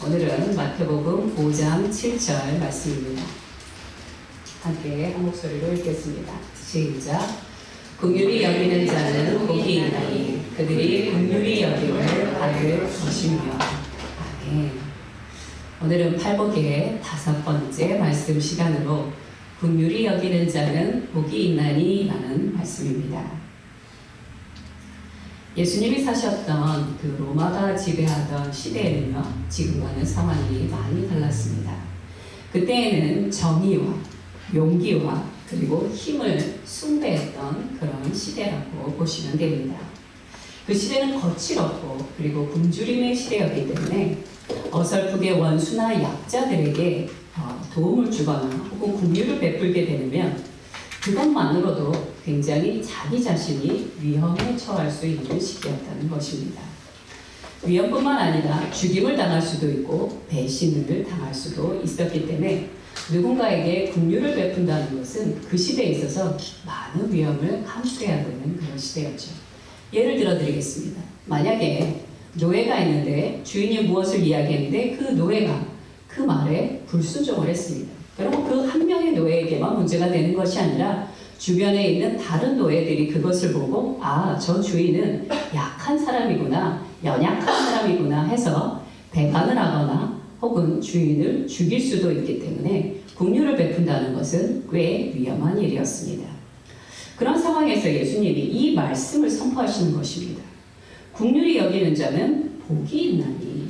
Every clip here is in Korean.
오늘은 마태복음 5장 7절 말씀입니다. 함께 한 목소리로 읽겠습니다. 시작. 긍휼히 여기는 자는 복이 있나니 그들이 긍휼히 여김을 받을 것이며. 아멘. 오늘은 팔복의 5번째 말씀 시간으로 긍휼히 여기는 자는 복이 있나니 라는 말씀입니다. 예수님이 사셨던 그 로마가 지배하던 시대에는요, 지금과는 상황이 많이 달랐습니다. 그때에는 정의와 용기와 그리고 힘을 숭배했던 그런 시대라고 보시면 됩니다. 그 시대는 거칠었고 그리고 굶주림의 시대였기 때문에 어설프게 원수나 약자들에게 도움을 주거나 혹은 긍휼을 베풀게 되면 그것만으로도 굉장히 자기 자신이 위험에 처할 수 있는 시기였다는 것입니다. 위험뿐만 아니라 죽임을 당할 수도 있고 배신을 당할 수도 있었기 때문에 누군가에게 긍휼을 베푼다는 것은 그 시대에 있어서 많은 위험을 감수해야 되는 그런 시대였죠. 예를 들어 드리겠습니다. 만약에 노예가 있는데 주인이 무엇을 이야기했는데 그 노예가 그 말에 불순종을 했습니다. 그리고 그 한 명의 노예에게만 문제가 되는 것이 아니라 주변에 있는 다른 노예들이 그것을 보고 저 주인은 약한 사람이구나, 연약한 사람이구나 해서 배반을 하거나 혹은 주인을 죽일 수도 있기 때문에 긍휼을 베푼다는 것은 꽤 위험한 일이었습니다. 그런 상황에서 예수님이 이 말씀을 선포하시는 것입니다. 긍휼히 여기는 자는 복이 있나니.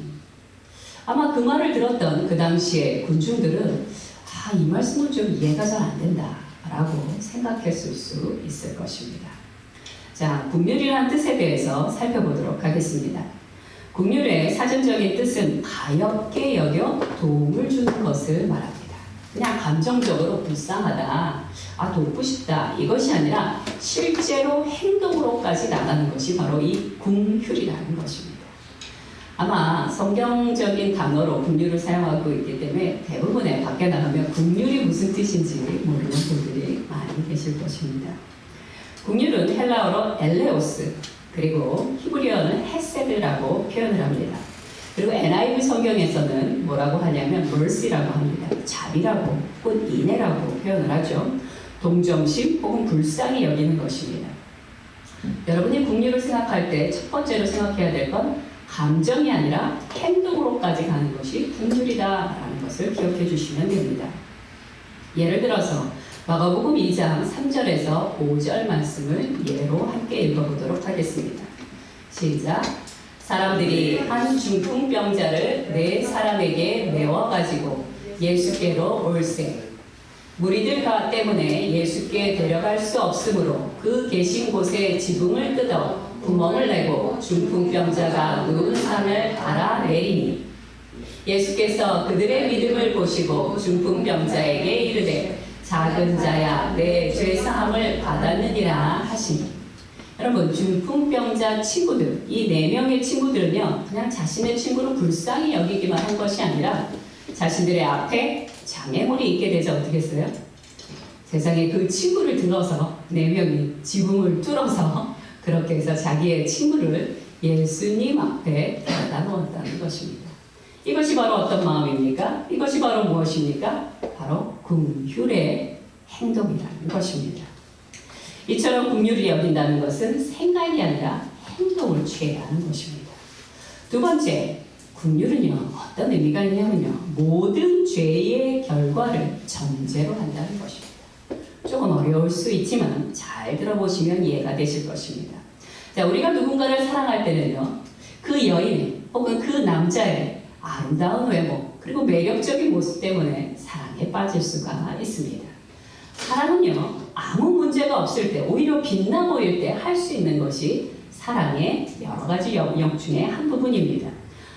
아마 그 말을 들었던 그 당시의 군중들은 이 말씀은 좀 이해가 잘 안 된다 라고 생각했을 수 있을 것입니다. 자, 긍휼이라는 뜻에 대해서 살펴보도록 하겠습니다. 긍휼의 사전적인 뜻은 가엾게 여겨 도움을 주는 것을 말합니다. 그냥 감정적으로 불쌍하다, 돕고 싶다 이것이 아니라 실제로 행동으로까지 나가는 것이 바로 이 긍휼이라는 것입니다. 아마 성경적인 단어로 긍휼을 사용하고 있기 때문에 대부분의 밖에 나가면 긍휼이 무슨 뜻인지 모르는 분들이 많이 계실 것입니다. 긍휼은 헬라어로 엘레오스 그리고 히브리어는 헤세드라고 표현을 합니다. 그리고 NIV 성경에서는 뭐라고 하냐면 mercy라고 합니다. 자비라고 혹은 인애라고 표현을 하죠. 동정심 혹은 불쌍히 여기는 것입니다. 여러분이 긍휼을 생각할 때 첫 번째로 생각해야 될 건 감정이 아니라 행동으로까지 가는 것이 긍휼이다라는 것을 기억해 주시면 됩니다. 예를 들어서 마가복음 2장 3절에서 5절 말씀을 예로 함께 읽어보도록 하겠습니다. 시작. 사람들이 한 중풍병자를 4사람에게 메워가지고 예수께로 올세. 무리들 때문에 예수께 데려갈 수 없으므로 그 계신 곳에 지붕을 뜯어 구멍을 내고 중풍병자가 누운 산을 알아내리니 예수께서 그들의 믿음을 보시고 중풍병자에게 이르되 작은 자야 내 죄사함을 받았느니라 하시니. 여러분, 중풍병자 친구들, 이 4명의 친구들은요 그냥 자신의 친구를 불쌍히 여기기만 한 것이 아니라 자신들의 앞에 장애물이 있게 되죠. 어떻게 했어요? 세상에 그 친구를 들어서 4명이 지붕을 뚫어서 그렇게 해서 자기의 친구를 예수님 앞에 갖다 놓았다는 것입니다. 이것이 바로 어떤 마음입니까? 이것이 바로 무엇입니까? 바로 긍휼의 행동이라는 것입니다. 이처럼 긍휼을 여긴다는 것은 생각이 아니라 행동을 취해야 하는 것입니다. 두 번째, 긍휼은요 어떤 의미가 있냐면요 모든 죄의 결과를 전제로 한다는 것입니다. 조금 어려울 수 있지만 잘 들어보시면 이해가 되실 것입니다. 자, 우리가 누군가를 사랑할 때는요 그 여인의 혹은 그 남자의 아름다운 외모 그리고 매력적인 모습 때문에 사랑에 빠질 수가 있습니다. 사랑은요 아무 문제가 없을 때 오히려 빛나 보일 때 할 수 있는 것이 사랑의 여러 가지 영역 중에 한 부분입니다.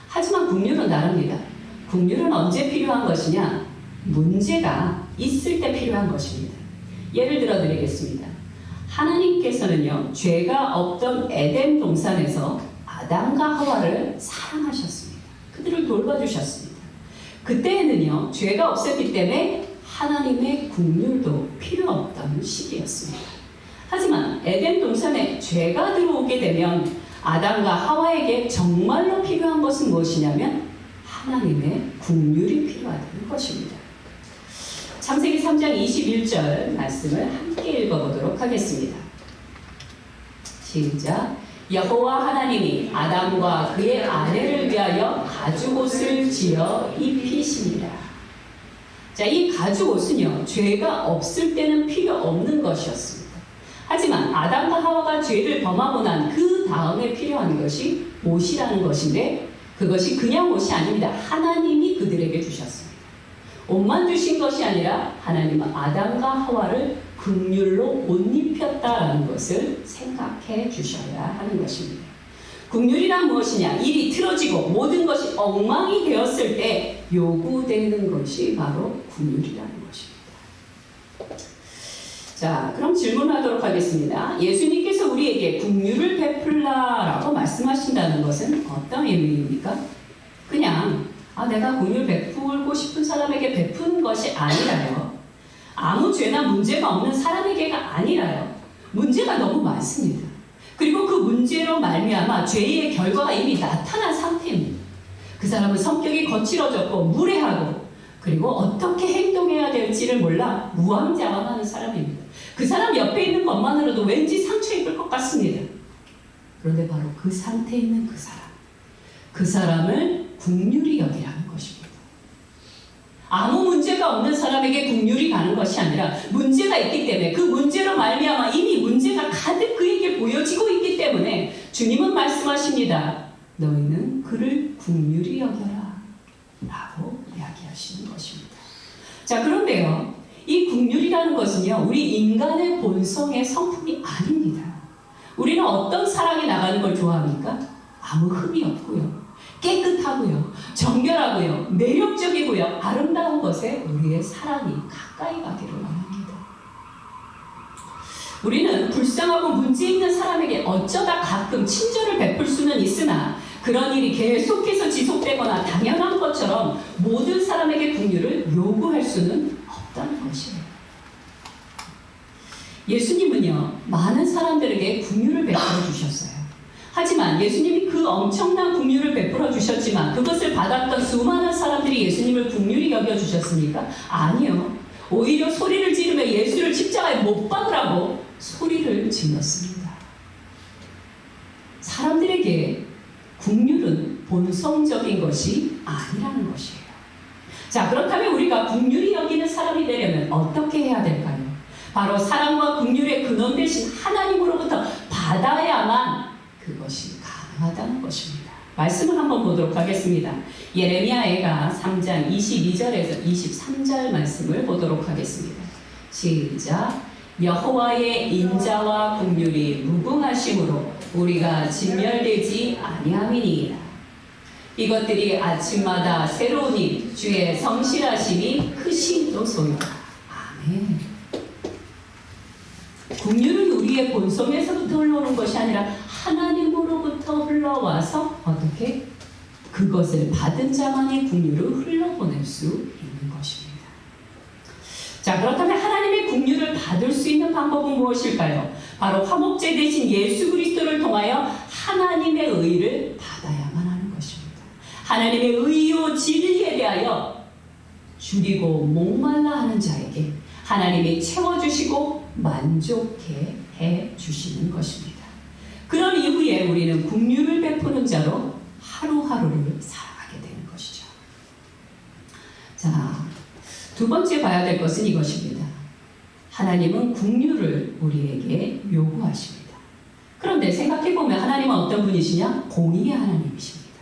하지만 긍휼은 다릅니다. 긍휼은 언제 필요한 것이냐? 문제가 있을 때 필요한 것입니다. 예를 들어 드리겠습니다. 하나님께서는요 죄가 없던 에덴 동산에서 아담과 하와를 사랑하셨습니다. 그들을 돌봐주셨습니다. 그때에는요 죄가 없었기 때문에 하나님의 긍휼도 필요 없던 시기였습니다. 하지만 에덴 동산에 죄가 들어오게 되면 아담과 하와에게 정말로 필요한 것은 무엇이냐면 하나님의 긍휼이 필요하다는 것입니다. 창세기 3장 21절 말씀을 함께 읽어보도록 하겠습니다. 시작. 여호와 하나님이 아담과 그의 아내를 위하여 가죽옷을 지어 입히시니라. 자, 이 가죽옷은요, 죄가 없을 때는 필요 없는 것이었습니다. 하지만 아담과 하와가 죄를 범하고 난 그 다음에 필요한 것이 옷이라는 것인데, 그것이 그냥 옷이 아닙니다. 하나님이 그들에게 주셨습니다. 옷만 주신 것이 아니라 하나님은 아담과 하와를 긍휼로 옷 입혔다라는 것을 생각해 주셔야 하는 것입니다. 긍휼이란 무엇이냐? 일이 틀어지고 모든 것이 엉망이 되었을 때 요구되는 것이 바로 긍휼이라는 것입니다. 자, 그럼 질문하도록 하겠습니다. 예수님께서 우리에게 긍휼을 베풀라라고 말씀하신다는 것은 어떤 의미입니까? 그냥 내가 긍휼 베풀고 싶은 사람에게 베푸는 것이 아니라요. 아무 죄나 문제가 없는 사람에게가 아니라요. 문제가 너무 많습니다. 그리고 그 문제로 말미암아 죄의 결과가 이미 나타난 상태입니다. 그 사람은 성격이 거칠어졌고 무례하고 그리고 어떻게 행동해야 될지를 몰라 무왕자왕하는 사람입니다. 그 사람 옆에 있는 것만으로도 왠지 상처 입을 것 같습니다. 그런데 바로 그 상태에 있는 그 사람을 긍휼히 여기라는 것입니다. 아무 문제가 없는 사람에게 긍휼이 가는 것이 아니라 문제가 있기 때문에 그 문제로 말미암아 이미 문제가 가득 그에게 보여지고 있기 때문에 주님은 말씀하십니다. 너희는 그를 긍휼히 여겨라 라고 이야기하시는 것입니다. 자, 그런데요, 이 긍휼이라는 것은요, 우리 인간의 본성의 성품이 아닙니다. 우리는 어떤 사랑이 나가는 걸 좋아합니까? 아무 흠이 없고요, 깨끗하고요, 정결하고요, 매력적이고요, 아름다운 것에 우리의 사랑이 가까이 가기를 원합니다. 우리는 불쌍하고 문제 있는 사람에게 어쩌다 가끔 친절을 베풀 수는 있으나 그런 일이 계속해서 지속되거나 당연한 것처럼 모든 사람에게 긍휼을 요구할 수는 없다는 것이에요. 예수님은요, 많은 사람들에게 긍휼을 베풀어 주셨어요. 하지만 예수님이 그 엄청난 긍휼을 베풀어 주셨지만 그것을 받았던 수많은 사람들이 예수님을 긍휼히 여겨 주셨습니까? 아니요. 오히려 소리를 지르며 예수를 십자가에 못 박으라고 소리를 질렀습니다. 사람들에게 긍휼은 본성적인 것이 아니라는 것이에요. 자, 그렇다면 우리가 긍휼히 여기는 사람이 되려면 어떻게 해야 될까요? 바로 사랑과 긍휼의 근원 되신 하나님으로부터 받아야만 그것이 가능하다는 것입니다. 말씀을 한번 보도록 하겠습니다. 예레미야가 3장 22절에서 23절 말씀을 보도록 하겠습니다. 시작. 여호와의 인자와 긍휼이 무궁하심으로 우리가 진멸되지 아니함이니이다. 이것들이 아침마다 새로우니 주의 성실하심이 크시도소이다. 아멘. 긍휼은 우리의 본성에서부터 흘러오는 것이 아니라 하나님으로부터 흘러와서 어떻게 그것을 받은 자만이 긍휼을 흘러보낼 수 있는 것입니다. 자, 그렇다면 하나님의 긍휼을 받을 수 있는 방법은 무엇일까요? 바로 화목제 대신 예수 그리스도를 통하여 하나님의 의를 받아야만 하는 것입니다. 하나님의 의요 진리에 대하여 줄이고 목말라 하는 자에게 하나님이 채워주시고 만족해 해 주시는 것입니다. 그런 이후에 우리는 긍휼을 베푸는 자로 하루하루를 살아가게 되는 것이죠. 자, 두 번째 봐야 될 것은 이것입니다. 하나님은 긍휼을 우리에게 요구하십니다. 그런데 생각해보면 하나님은 어떤 분이시냐? 공의의 하나님이십니다.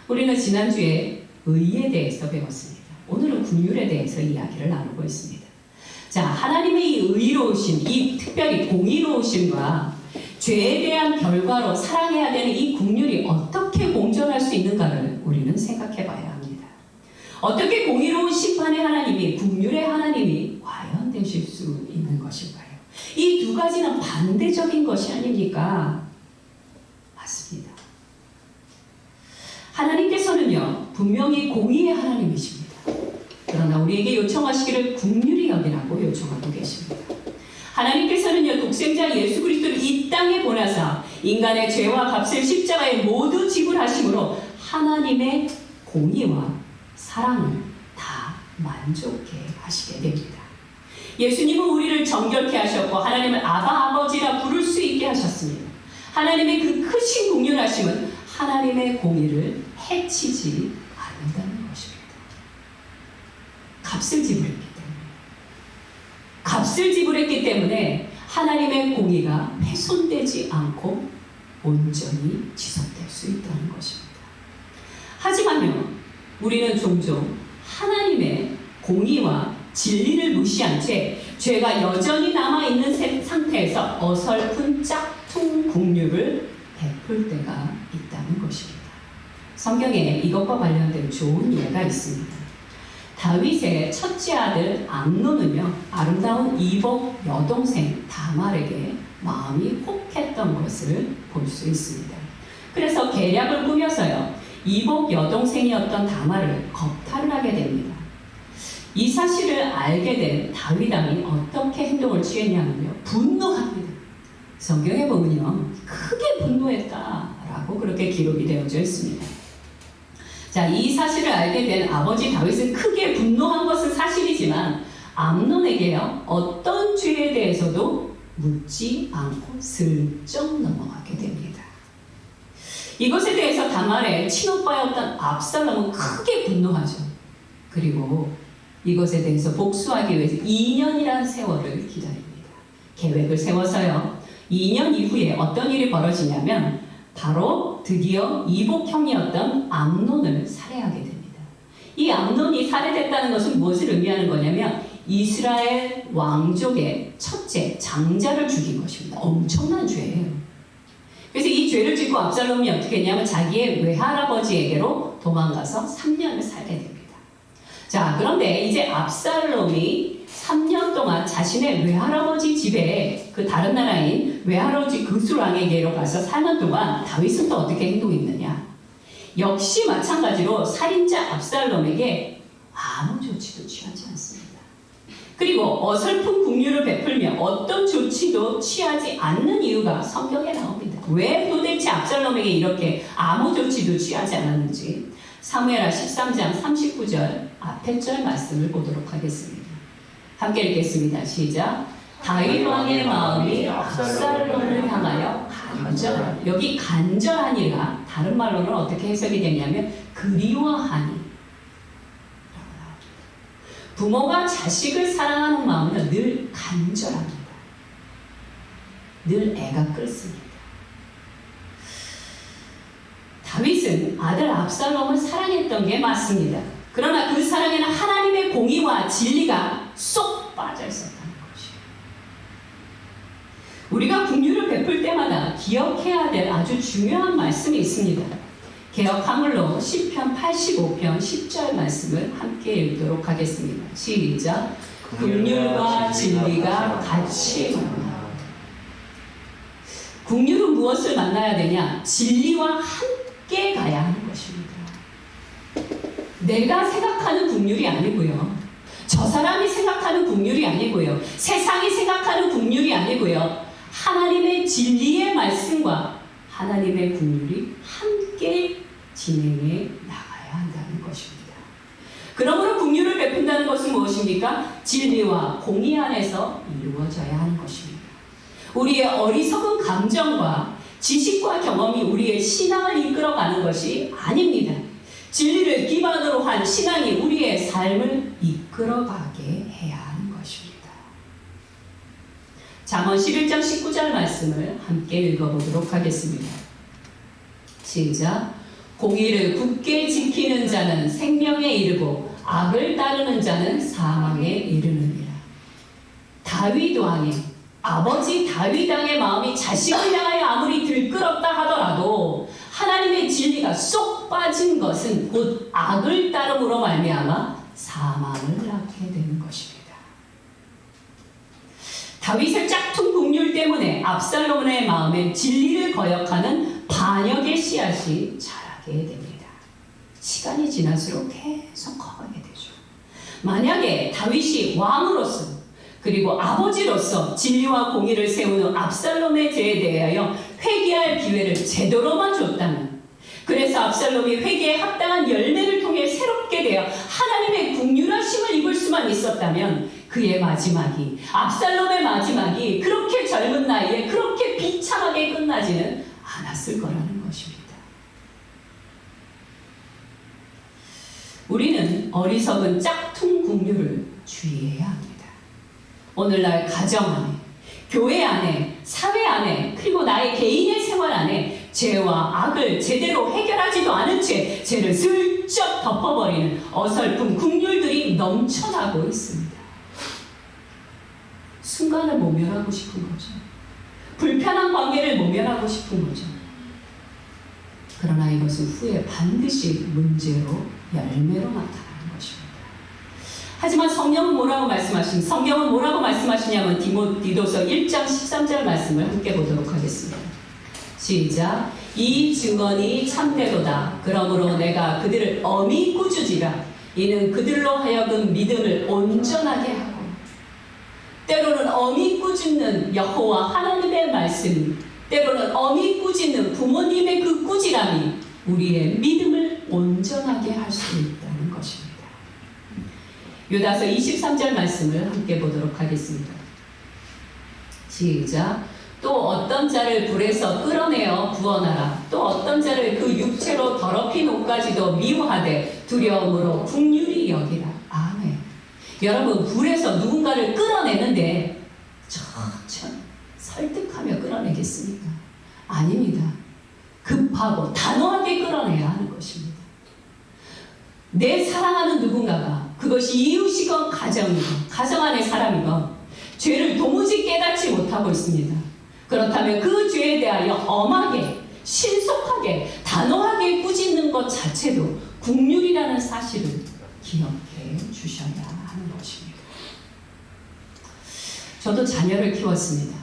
우리는 지난주에 의에 대해서 배웠습니다. 오늘은 긍휼에 대해서 이야기를 나누고 있습니다. 자, 하나님의 이 의로우심, 이 특별히 공의로우심과 죄에 대한 결과로 사랑해야 되는 이 긍휼이 어떻게 공존할 수 있는가를 우리는 생각해 봐야 합니다. 어떻게 공의로운 심판의 하나님이, 긍휼의 하나님이 과연 되실 수 있는 것일까요? 이 두 가지는 반대적인 것이 아닙니까? 맞습니다. 하나님께서는요, 분명히 공의의 하나님이십니다. 그러나 우리에게 요청하시기를 긍휼히 여기라고 요청하고 계십니다. 하나님께서는요, 독생자 예수 그리스도를 이 땅에 보내사 인간의 죄와 값을 십자가에 모두 지불하심으로 하나님의 공의와 사랑을 다 만족해 하시게 됩니다. 예수님은 우리를 정결케 하셨고 하나님을 아바 아버지라 부를 수 있게 하셨습니다. 하나님의 그 크신 공률하심은 하나님의 공의를 해치지 않는다는 것입니다. 값을 지불했기 때문에. 값을 지불했기 때문에 하나님의 공의가 훼손되지 않고 온전히 지속될 수 있다는 것입니다. 하지만요, 우리는 종종 하나님의 공의와 진리를 무시한 채 죄가 여전히 남아있는 상태에서 어설픈 짝퉁 긍휼을 베풀 때가 있다는 것입니다. 성경에 이것과 관련된 좋은 예가 있습니다. 다윗의 첫째 아들 암논은요, 아름다운 이복 여동생 다말에게 마음이 혹했던 것을 볼 수 있습니다. 그래서 계략을 꾸며서요, 이복 여동생이었던 다말을 겁탈을 하게 됩니다. 이 사실을 알게 된 다윗 왕이 어떻게 행동을 취했냐면요, 분노합니다. 성경에 보면요, 크게 분노했다라고 그렇게 기록이 되어져 있습니다. 자, 이 사실을 알게 된 아버지 다윗은 크게 분노한 것은 사실이지만 암논에게요, 어떤 죄에 대해서도 묻지 않고 슬쩍 넘어가게 됩니다. 이것에 대해서 다말의 친오빠였던 압살롬은 크게 분노하죠. 그리고 이것에 대해서 복수하기 위해서 2년이라는 세월을 기다립니다. 계획을 세워서요, 2년 이후에 어떤 일이 벌어지냐면 바로 드디어 이복형이었던 암논을 살해하게 됩니다. 이 암논이 살해됐다는 것은 무엇을 의미하는 거냐면 이스라엘 왕족의 첫째 장자를 죽인 것입니다. 엄청난 죄예요. 그래서 이 죄를 짓고 압살롬이 어떻게 했냐면 자기의 외할아버지에게로 도망가서 3년을 살게 됩니다. 자, 그런데 이제 압살롬이 3년 동안 자신의 외할아버지 집에 그 다른 나라인 외할아버지 그술왕에게로 가서 사는 동안 다윗은 또 어떻게 행동했느냐? 역시 마찬가지로 살인자 압살롬에게 아무 조치도 취하지 않습니다. 그리고 어설픈 긍휼을 베풀며 어떤 조치도 취하지 않는 이유가 성경에 나옵니다. 왜 도대체 압살롬에게 이렇게 아무 조치도 취하지 않았는지 사무엘하 13장 39절 앞에 절 말씀을 보도록 하겠습니다. 함께 읽겠습니다. 시작. 다윗 왕의 마음이 압살롬을 향하여 간절하니, 여기 간절하니가 다른 말로는 어떻게 해석이 되냐면 그리워하니. 부모가 자식을 사랑하는 마음은 늘 간절합니다. 늘 애가 끓습니다. 다윗은 아들 압살롬을 사랑했던 게 맞습니다. 그러나 그 사랑에는 하나님의 공의와 진리가 쏙 빠져 있었다는 것이에요. 우리가 긍휼을 베풀 때마다 기억해야 될 아주 중요한 말씀이 있습니다. 개역 한글로 시편 85편 10절 말씀을 함께 읽도록 하겠습니다. 시작. 긍휼과 진리가 같이 만나. 긍휼은 무엇을 만나야 되냐? 진리와 함께 가야 하는 것입니다. 내가 생각하는 긍휼이 아니고요, 저 사람이 생각하는 긍휼이 아니고요, 세상이 생각하는 긍휼이 아니고요, 하나님의 진리의 말씀과 하나님의 긍휼이 함께 진행해 나가야 한다는 것입니다. 그러므로 긍휼을 베푼다는 것은 무엇입니까? 진리와 공의 안에서 이루어져야 하는 것입니다. 우리의 어리석은 감정과 지식과 경험이 우리의 신앙을 이끌어가는 것이 아닙니다. 진리를 기반으로 한 신앙이 우리의 삶을 이끌어가게 해야 하는 것입니다. 잠언 11장 19절 말씀을 함께 읽어보도록 하겠습니다. 시작. 공의를 굳게 지키는 자는 생명에 이르고 악을 따르는 자는 사망에 이르느니라. 다윗 왕의 아버지 다윗 왕의 마음이 자식을 향하여 아무리 들끓었다 하더라도 하나님의 진리가 쏙 빠진 것은 곧 악을 따름으로 말미암아 사망을 낳게 되는 것입니다. 다윗의 짝퉁 긍휼 때문에 압살롬의 마음에 진리를 거역하는 반역의 씨앗이 자라게 됩니다. 시간이 지날수록 계속 커가게 되죠. 만약에 다윗이 왕으로서 그리고 아버지로서 진리와 공의를 세우는 압살롬의 죄에 대하여 회개할 기회를 제대로만 줬다면, 그래서 압살롬이 회개에 합당한 열매를 통해 새롭게 되어 하나님의 긍휼하심을 입을 수만 있었다면 그의 마지막이, 압살롬의 마지막이 그렇게 젊은 나이에 그렇게 비참하게 끝나지는 않았을 거라는 것입니다. 우리는 어리석은 짝퉁 긍휼을 주의해야 합니다. 오늘날 가정 안에, 교회 안에, 사회 안에, 그리고 나의 개인의 생활 안에 죄와 악을 제대로 해결하지도 않은 채 죄를 슬쩍 덮어버리는 어설픈 긍휼들이 넘쳐나고 있습니다. 순간을 모면하고 싶은 거죠. 불편한 관계를 모면하고 싶은 거죠. 그러나 이것은 후에 반드시 문제로, 열매로 나타나는 것입니다. 하지만 성경은 뭐라고 말씀하시냐면 디모데후서 1장 13절 말씀을 함께 보도록 하겠습니다. 시작. 이 증언이 참되도다. 그러므로 내가 그들을 엄히 꾸짖으라. 이는 그들로 하여금 믿음을 온전하게 하고, 때로는 엄히 꾸짖는 여호와 하나님의 말씀이, 때로는 엄히 꾸짖는 부모님의 그 꾸지람이 우리의 믿음을 온전하게 할 수 있다는 것입니다. 유다서 23절 말씀을 함께 보도록 하겠습니다. 시작. 또 어떤 자를 불에서 끌어내어 구원하라. 또 어떤 자를 그 육체로 더럽힌 옷까지도 미워하되 두려움으로 긍휼히 여기라. 아멘. 여러분, 불에서 누군가를 끌어내는데 천천히 설득하며 끌어내겠습니까? 아닙니다. 급하고 단호하게 끌어내야 하는 것입니다. 내 사랑하는 누군가가, 그것이 이웃이건 가정이건 가정 안의 사람이건 죄를 도무지 깨닫지 못하고 있습니다. 그렇다면 그 죄에 대하여 엄하게, 신속하게, 단호하게 꾸짖는 것 자체도 긍휼이라는 사실을 기억해 주셔야 하는 것입니다. 저도 자녀를 키웠습니다.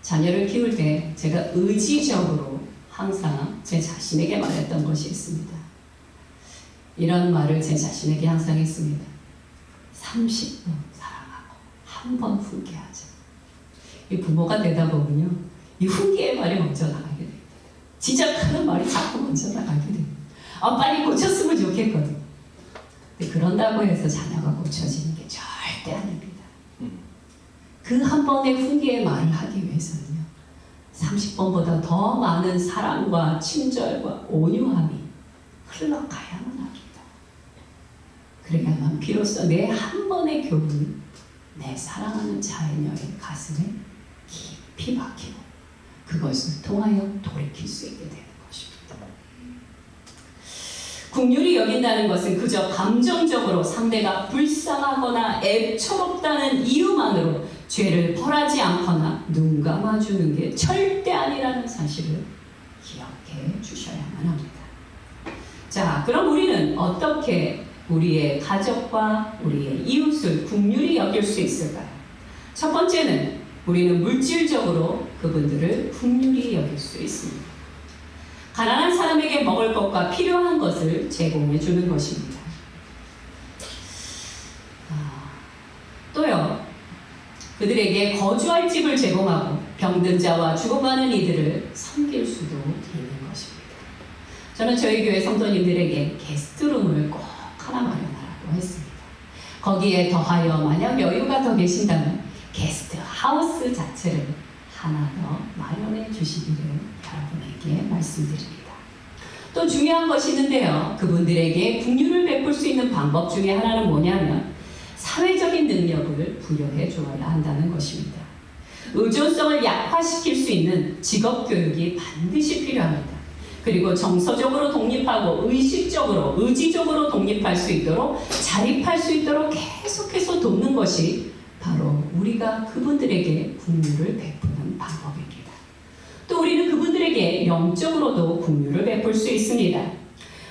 자녀를 키울 때 제가 의지적으로 항상 제 자신에게 말했던 것이 있습니다. 이런 말을 제 자신에게 항상 했습니다. 30번 사랑하고 한 번 훈계하자. 이 부모가 되다 보면요, 이 훈계의 말이 먼저 나가게 됩니다. 지적하는 말이 자꾸 먼저 나가게 됩니다. 빨리 고쳤으면 좋겠거든. 근데 그런다고 해서 자녀가 고쳐지는 게 절대 아닙니다. 그 한 번의 훈계의 말을 하기 위해서는요, 30번보다 더 많은 사랑과 친절과 온유함이 흘러가야만 합니다. 그래야만 비로소 내 한 번의 교훈이 내 사랑하는 자녀의 가슴에 깊이 박히고 그것을 통하여 돌이킬 수 있게 되는 것입니다. 긍휼히 여긴다는 것은 그저 감정적으로 상대가 불쌍하거나 애처롭다는 이유만으로 죄를 벌하지 않거나 눈 감아주는 게 절대 아니라는 사실을 기억해 주셔야만 합니다. 자, 그럼 우리는 어떻게 우리의 가족과 우리의 이웃을 긍휼히 여길 수 있을까요? 첫 번째는 우리는 물질적으로 그분들을 긍휼히 여길 수 있습니다. 가난한 사람에게 먹을 것과 필요한 것을 제공해 주는 것입니다. 또요, 그들에게 거주할 집을 제공하고 병든 자와 죽어가는 이들을 섬길 수도 있는 것입니다. 저는 저희 교회 성도님들에게 게스트룸을 꼭 하나 마련하라고 했습니다. 거기에 더하여 만약 여유가 더 계신다면 게스트 하우스 자체를 하나 더 마련해 주시기를 여러분에게 말씀드립니다. 또 중요한 것이 있는데요, 그분들에게 긍휼을 베풀 수 있는 방법 중에 하나는 뭐냐면 사회적인 능력을 부여해 주어야 한다는 것입니다. 의존성을 약화시킬 수 있는 직업 교육이 반드시 필요합니다. 그리고 정서적으로 독립하고 의지적으로 독립할 수 있도록, 자립할 수 있도록 계속해서 돕는 것이 바로 우리가 그분들에게 긍휼을 베푸는 방법입니다. 또 우리는 그분들에게 영적으로도 긍휼을 베풀 수 있습니다.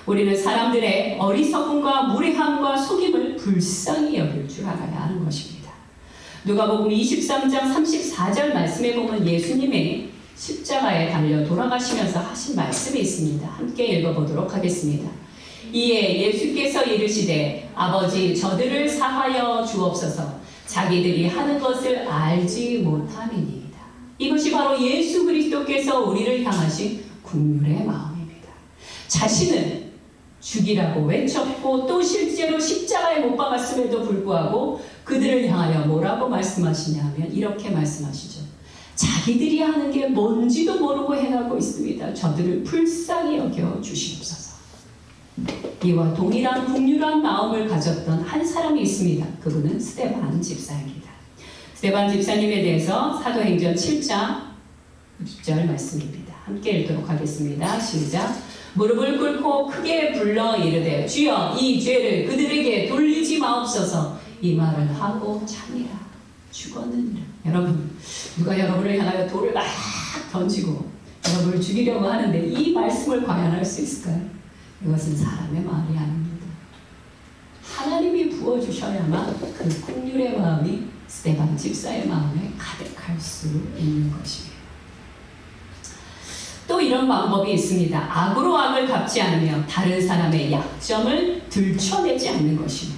우리는 사람들의 어리석음과 무례함과 속임을 불쌍히 여길 줄 알아야 하는 것입니다. 누가복음 23장 34절 말씀에 보면 예수님의 십자가에 달려 돌아가시면서 하신 말씀이 있습니다. 함께 읽어보도록 하겠습니다. 이에 예수께서 이르시되 아버지 저들을 사하여 주옵소서. 자기들이 하는 것을 알지 못함이니이다. 이것이 바로 예수 그리스도께서 우리를 향하신 국률의 마음입니다. 자신을 죽이라고 외쳤고 또 실제로 십자가에 못 박았음에도 불구하고 그들을 향하여 뭐라고 말씀하시냐면 이렇게 말씀하시죠. 자기들이 하는 게 뭔지도 모르고 행하고 있습니다. 저들을 불쌍히 여겨 주시옵소서. 이와 동일한 국률한 마음을 가졌던 한 사람이 있습니다. 그분은 스데반 집사입니다. 스데반 집사님에 대해서 사도행전 7장 6절 말씀입니다. 함께 읽도록 하겠습니다. 시작. 무릎을 꿇고 크게 불러 이르되 주여 이 죄를 그들에게 돌리지 마옵소서. 이 말을 하고 참이라 죽었느니라. 여러분, 누가 여러분을 향하여 돌을 막 던지고 여러분을 죽이려고 하는데 이 말씀을 과연 할 수 있을까요? 이것은 사람의 말이 아닙니다. 하나님이 부어주셔야만 그 국률의 마음이 스데반 집사의 마음에 가득할 수 있는 것입니다. 또 이런 방법이 있습니다. 악으로 악을 갚지 않으며 다른 사람의 약점을 들춰내지 않는 것이며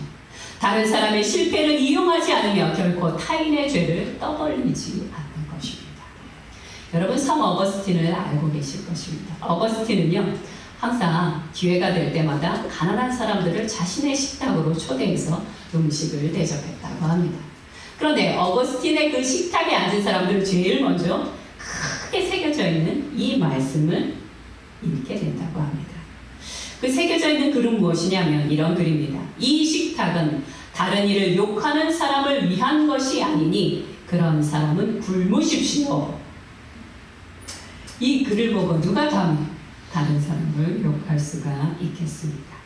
다른 사람의 실패를 이용하지 않으며 결코 타인의 죄를 떠벌리지 않는 것입니다. 여러분 성 어거스틴을 알고 계실 것입니다. 어거스틴은요 항상 기회가 될 때마다 가난한 사람들을 자신의 식탁으로 초대해서 음식을 대접했다고 합니다. 그런데 어거스틴의 그 식탁에 앉은 사람들은 제일 먼저 크게 새겨져 있는 이 말씀을 읽게 된다고 합니다. 그 새겨져 있는 글은 무엇이냐면 이런 글입니다. 이 식탁은 다른 이를 욕하는 사람을 위한 것이 아니니 그런 사람은 굶으십시오. 이 글을 보고 누가 감히 다른 사람을 욕할 수가 있겠습니까?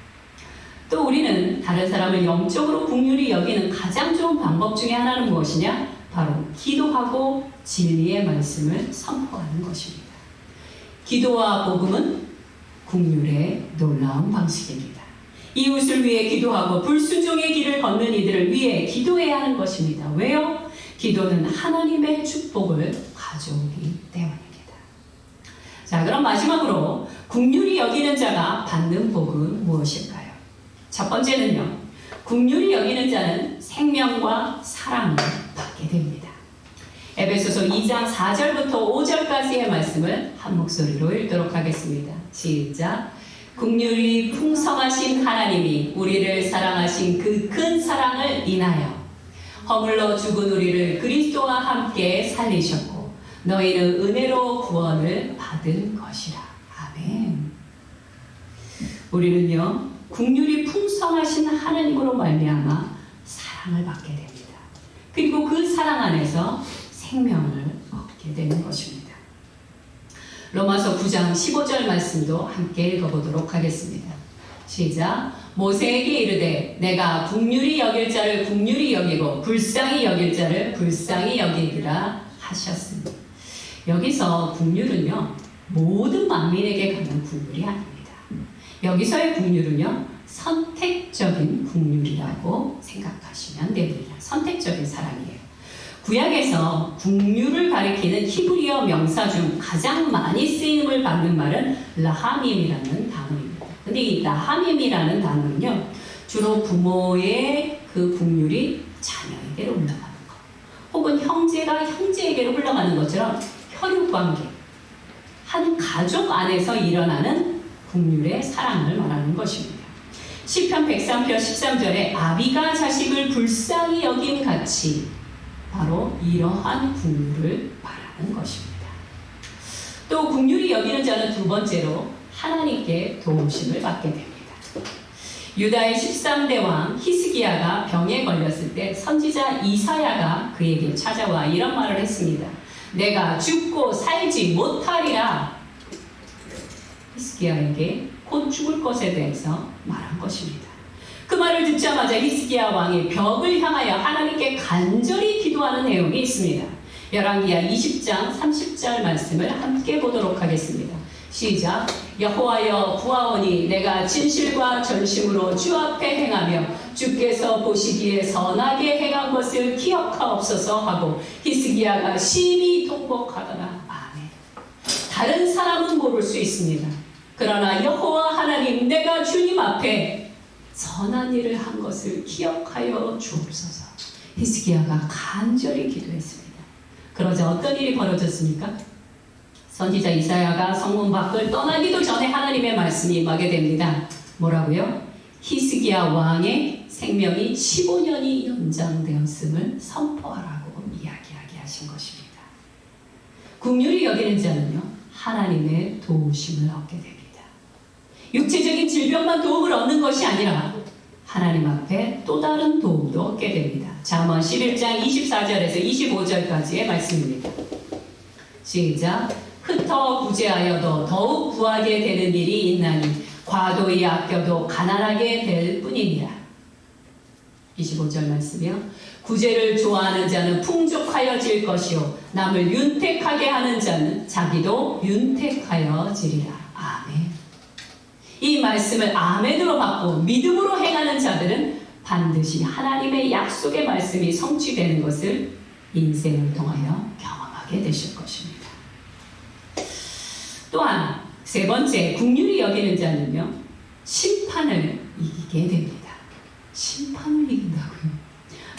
또 우리는 다른 사람을 영적으로 긍휼히 여기는 가장 좋은 방법 중에 하나는 무엇이냐? 바로 기도하고 진리의 말씀을 선포하는 것입니다. 기도와 복음은 긍휼의 놀라운 방식입니다. 이웃을 위해 기도하고 불순종의 길을 걷는 이들을 위해 기도해야 하는 것입니다. 왜요? 기도는 하나님의 축복을 가져오기 때문입니다. 자, 그럼 마지막으로 긍휼히 여기는 자가 받는 복은 무엇일까요? 첫 번째는요. 긍휼히 여기는 자는 생명과 사랑을 받게 됩니다. 에베소서 2장 4절부터 5절까지의 말씀을 한 목소리로 읽도록 하겠습니다. 시작. 긍휼이 풍성하신 하나님이 우리를 사랑하신 그 큰 사랑을 인하여 허물러 죽은 우리를 그리스도와 함께 살리셨고 너희는 은혜로 구원을 받은 것이라. 아멘. 우리는요 긍휼이 풍성하신 하나님으로 말미암아 사랑을 받게 됩니다. 그리고 그 사랑 안에서 생명을 얻게 되는 것입니다. 로마서 9장 15절 말씀도 함께 읽어보도록 하겠습니다. 시작. 모세에게 이르되 내가 긍휼히 여길 자를 긍휼히 여기고 불쌍히 여길 자를 불쌍히 여기리라 하셨으니. 여기서 긍휼은요 모든 만민에게 가는 긍휼이 아닙니다. 여기서의 긍휼은요 선택적인 긍휼이라고 생각하시면 됩니다. 선택적인 사랑이에요. 구약에서 긍휼을 가리키는 히브리어 명사 중 가장 많이 쓰임을 받는 말은 라하밈이라는 단어입니다. 근데 이 라하밈이라는 단어는요 주로 부모의 그 긍휼이 자녀에게로 흘러가는 것, 혹은 형제가 형제에게로 흘러가는 것처럼 혈육관계, 한 가족 안에서 일어나는 긍휼의 사랑을 말하는 것입니다. 시편 103편 13절에 아비가 자식을 불쌍히 여김 같이 바로 이러한 긍휼을 말하는 것입니다. 또 긍휼히 여기는 자는 두 번째로 하나님께 도우심을 받게 됩니다. 유다의 13대 왕 히스기야가 병에 걸렸을 때 선지자 이사야가 그에게 찾아와 이런 말을 했습니다. 내가 죽고 살지 못하리라. 히스기야에게 곧 죽을 것에 대해서 말한 것입니다. 그 말을 듣자마자 히스기야 왕이 벽을 향하여 하나님께 간절히 기도하는 내용이 있습니다. 열왕기하 20장 30절 말씀을 함께 보도록 하겠습니다. 시작. 여호와여 구하오니 내가 진실과 전심으로 주 앞에 행하며 주께서 보시기에 선하게 행한 것을 기억하옵소서 하고 히스기야가 심히 통곡하더라. 아멘. 다른 사람은 모를 수 있습니다. 그러나 여호와 하나님 내가 주님 앞에 선한 일을 한 것을 기억하여 주옵소서. 히스기야가 간절히 기도했습니다. 그러자 어떤 일이 벌어졌습니까? 선지자 이사야가 성문 밖을 떠나기도 전에 하나님의 말씀이 임하게 됩니다. 뭐라고요? 히스기야 왕의 생명이 15년이 연장되었음을 선포하라고 이야기하게 하신 것입니다. 긍휼히 여기는 자는요, 하나님의 도우심을 얻게 됩니다. 육체적인 질병만 도움을 얻는 것이 아니라 하나님 앞에 또 다른 도움도 얻게 됩니다. 잠언 11장 24절에서 25절까지의 말씀입니다. 시작. 흩어 구제하여도 더욱 구하게 되는 일이 있나니 과도히 아껴도 가난하게 될 뿐이니라. 25절 말씀이요. 구제를 좋아하는 자는 풍족하여질 것이요 남을 윤택하게 하는 자는 자기도 윤택하여지리라. 아멘. 이 말씀을 아멘으로 받고 믿음으로 행하는 자들은 반드시 하나님의 약속의 말씀이 성취되는 것을 인생을 통하여 경험하게 되실 것입니다. 또한 세 번째, 긍휼히 여기는 자는요, 심판을 이기게 됩니다. 심판을 이긴다고요.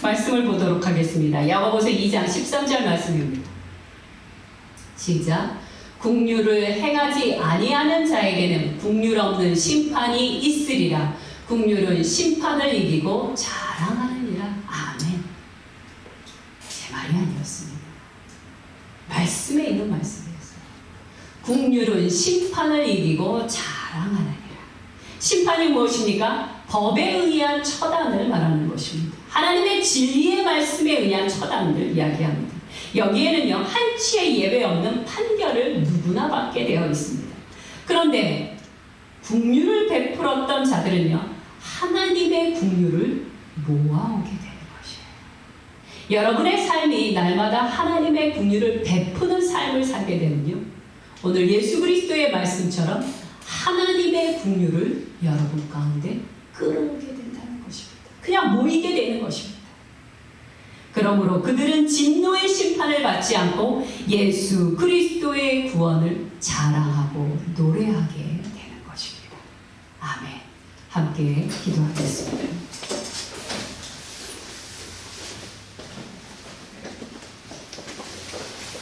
말씀을 보도록 하겠습니다. 야고보서 2장 13절 말씀입니다. 시작. 긍휼을 행하지 아니하는 자에게는 긍휼 없는 심판이 있으리라. 긍휼은 심판을 이기고 자랑하느니라. 아멘. 제 말이 아니었습니다. 말씀에 있는 말씀이었어요. 긍휼은 심판을 이기고 자랑하느니라. 심판이 무엇입니까? 법에 의한 처단을 말하는 것입니다. 하나님의 진리의 말씀에 의한 처단을 이야기합니다. 여기에는요, 한치의 예외 없는 판결을 누구나 받게 되어 있습니다. 그런데 긍휼을 베풀었던 자들은요, 하나님의 긍휼을 모아오게 되는 것이에요. 여러분의 삶이 날마다 하나님의 긍휼을 베푸는 삶을 살게 되면요, 오늘 예수 그리스도의 말씀처럼 하나님의 긍휼을 여러분 가운데 끌어오게 된다는 것입니다. 그냥 모이게 되는 것입니다. 그러므로 그들은 진노의 심판을 받지 않고 예수 그리스도의 구원을 자랑하고 노래하게 되는 것입니다. 아멘. 함께 기도하겠습니다.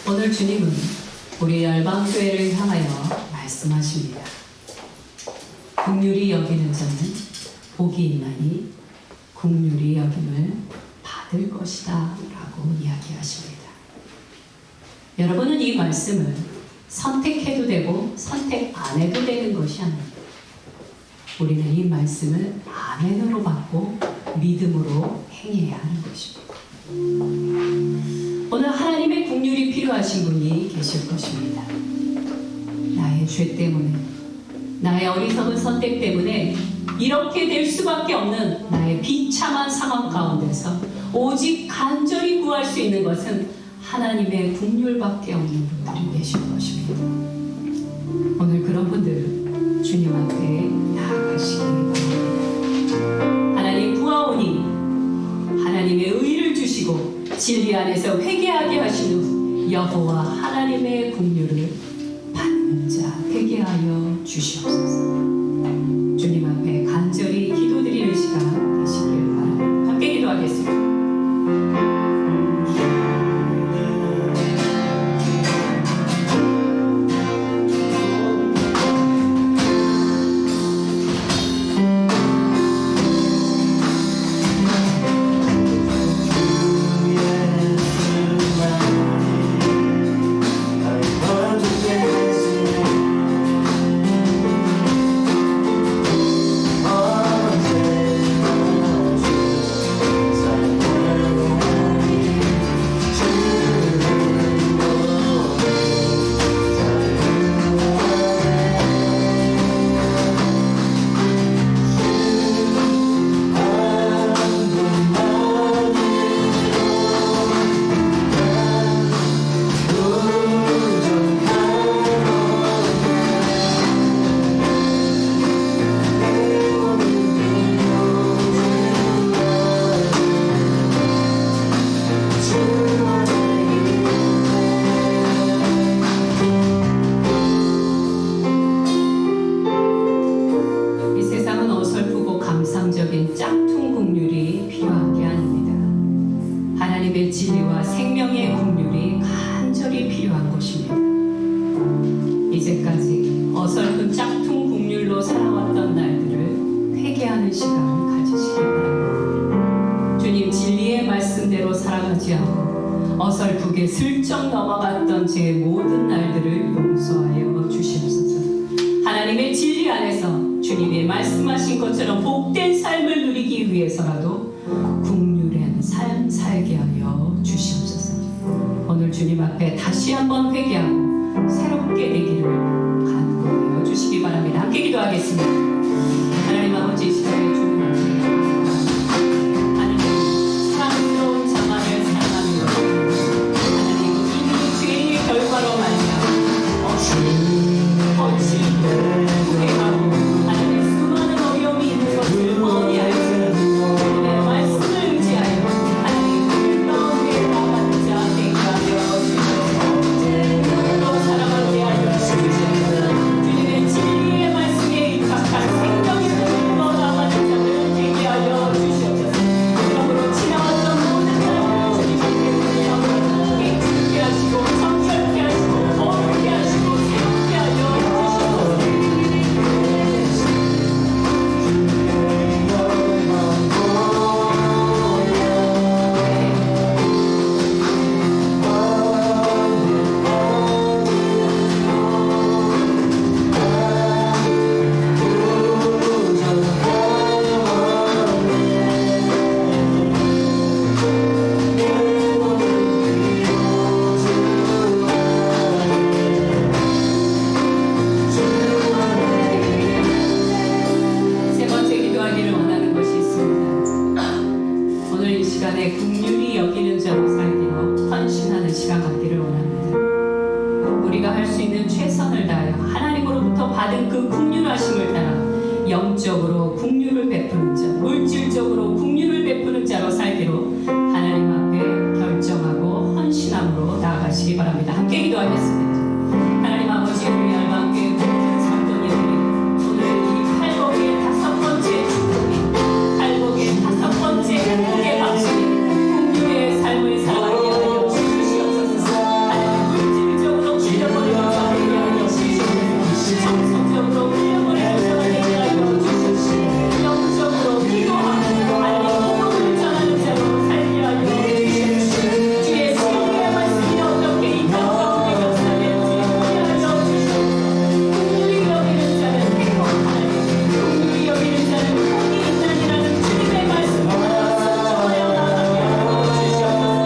오늘 주님은 우리 열방교회를 향하여 말씀하십니다. 긍휼히 여기는 자는 복이 있나니 긍휼히 여김을 받을 것이다 라고 이야기하십니다. 여러분은 이 말씀을 선택해도 되고 선택 안 해도 되는 것이 아닙니다. 우리는 이 말씀을 아멘으로 받고 믿음으로 행해야 하는 것입니다. 오늘 하나님의 긍휼이 필요하신 분이 계실 것입니다. 나의 죄 때문에, 나의 어리석은 선택 때문에 이렇게 될 수밖에 없는 나의 비참한 상황 가운데서 오직 간절히 구할 수 있는 것은 하나님의 긍휼밖에 없는 분들이 계실 것입니다. 오늘 그런 분들은 주님 앞에 나아가시기 바랍니다. 하나님 구하오니 하나님의 의를 주시고 진리 안에서 회개하게 하신 후 여호와 하나님의 긍휼을 받는 자 되게 하여 주시옵소서. 주님 앞에 간절히 기도드리는 시간 되시길 바랍니다. 함께 기도하겠습니다. 짝퉁 긍휼이 필요한 게 아닙니다. 하나님의 진리와 생명의 긍휼이 간절히 필요한 것입니다. 이제까지 어설픈 짝퉁 국률로 살아왔던 날들을 회개하는 시간을 가지시기 바랍니다. 주님, 진리의 말씀대로 살아가지 않고 어설프게 슬쩍 넘어갔던 제 모든 날들을 용서하여 주시옵소서. 하나님의 진리 안에서 주님의 말씀하신 것처럼 복된 삶을 누리기 위해서라도 국률한 삶 살게 하여 주시옵소서. 오늘 주님 앞에 다시 한번 회개하고 새롭게 되기를 간구하여 주시기 바랍니다. 함께 기도하겠습니다. 하나님 아버지, 이 시간에 주님 앞에 하나님 사랑스러운 자만을 사랑하며 하나님 이미 죄의 결과로 말미암아 거칠고 후회하고 하나님의 수많은 어려움이 있는 것을 뻔히 알지만 주님의 말씀을 의지하여 하나님 가운데 나가는 자 되게 하여 주시옵소서. 사랑하게 하여 주시옵소서. 주님의 진리의 말씀에 입각한 생명의 눈으로 나가는 자들 되게 하여 주시옵소서. 그러므로 지나왔던 모든 날을 주님께 하고 깨끗게 하시고 정결케 하시고 거룩게 하시고 새롭게 하여 주시옵소서. 세 번째 기도하기를 원하는 것이 있습니다. 오늘 이 시간에 긍휼히 여기는 자로 살기로 헌신하는 시간 갖기를 원합니다. 우리가 할 수 있는 최선을 다하여 하나님으로부터 받은 그 긍휼하심을 따라 영적으로 긍휼을 베푸는 자, 물질적으로 긍휼을 베푸는 자로 살기로 하나님 앞에 결정하고 헌신함으로 나아가시기 바랍니다. 함께 기도하겠습니다. 하나님 아버지, 우리 알바교회 모든 성도님들이 오늘 이 팔복의 다섯 번째 축복이, 팔복의 다섯 번째 행복의 방식이 긍휼의 삶을 살아가게 하여 주시옵소서. 하나님 물질적으로 흘려버리는 자가 되게 하여 주시옵소서. 정성적으로 흘려버리는 자가 되게 하여 주시옵소서. 영적으로 기도하고 하나님 복음을 전하는 자로 살게 하여 주시옵소서. 주의 진리의 말씀이 어떻게 이 땅 가운데 역사되는지 보게 하여 주시옵소서. 긍휼히 여기는 자는 행복하나니 긍휼히 여기는 자는 복이 있느니라는 주님의 말씀을 순종하여 나가게 하여 주시옵소서.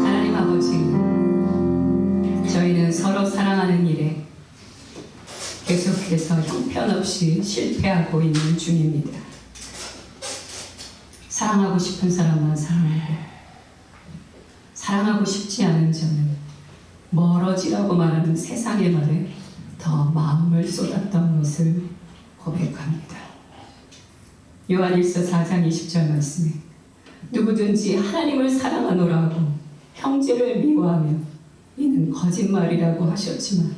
하나님 아버지, 저희는 서로 사랑하는 일에 계속해서 형편없이 실패하고 있는 중입니다. 사랑하고 싶은 사람만 사랑해, 사랑하고 싶지 않은 저는 멀어지라고 말하는 세상의 말에 더 마음을 쏟았던 것을 고백합니다. 요한일서 4장 20절 말씀에 누구든지 하나님을 사랑하노라 하고 형제를 미워하며 이는 거짓말이라고 하셨지만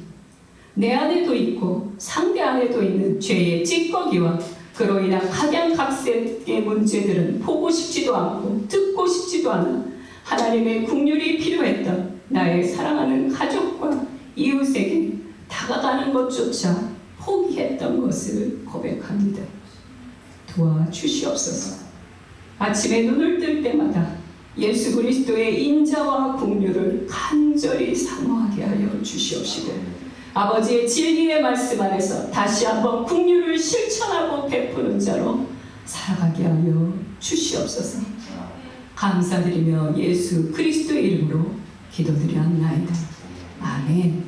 내 안에도 있고 상대 안에도 있는 죄의 찌꺼기와 그로 인한 각양각색의 문제들은 보고 싶지도 않고 듣고 싶지도 않아 하나님의 긍휼이 필요했던 나의 사랑하는 가족과 이웃에게 다가가는 것조차 포기했던 것을 고백합니다. 도와주시옵소서. 아침에 눈을 뜰 때마다 예수 그리스도의 인자와 긍휼을 간절히 사모하게 하여 주시옵시고 아버지의 진리의 말씀 안에서 다시 한번 긍휼을 실천하고 베푸는 자로 살아가게 하여 주시옵소서. 감사드리며 예수 그리스도의 이름으로 기도드렸나이다. 아멘.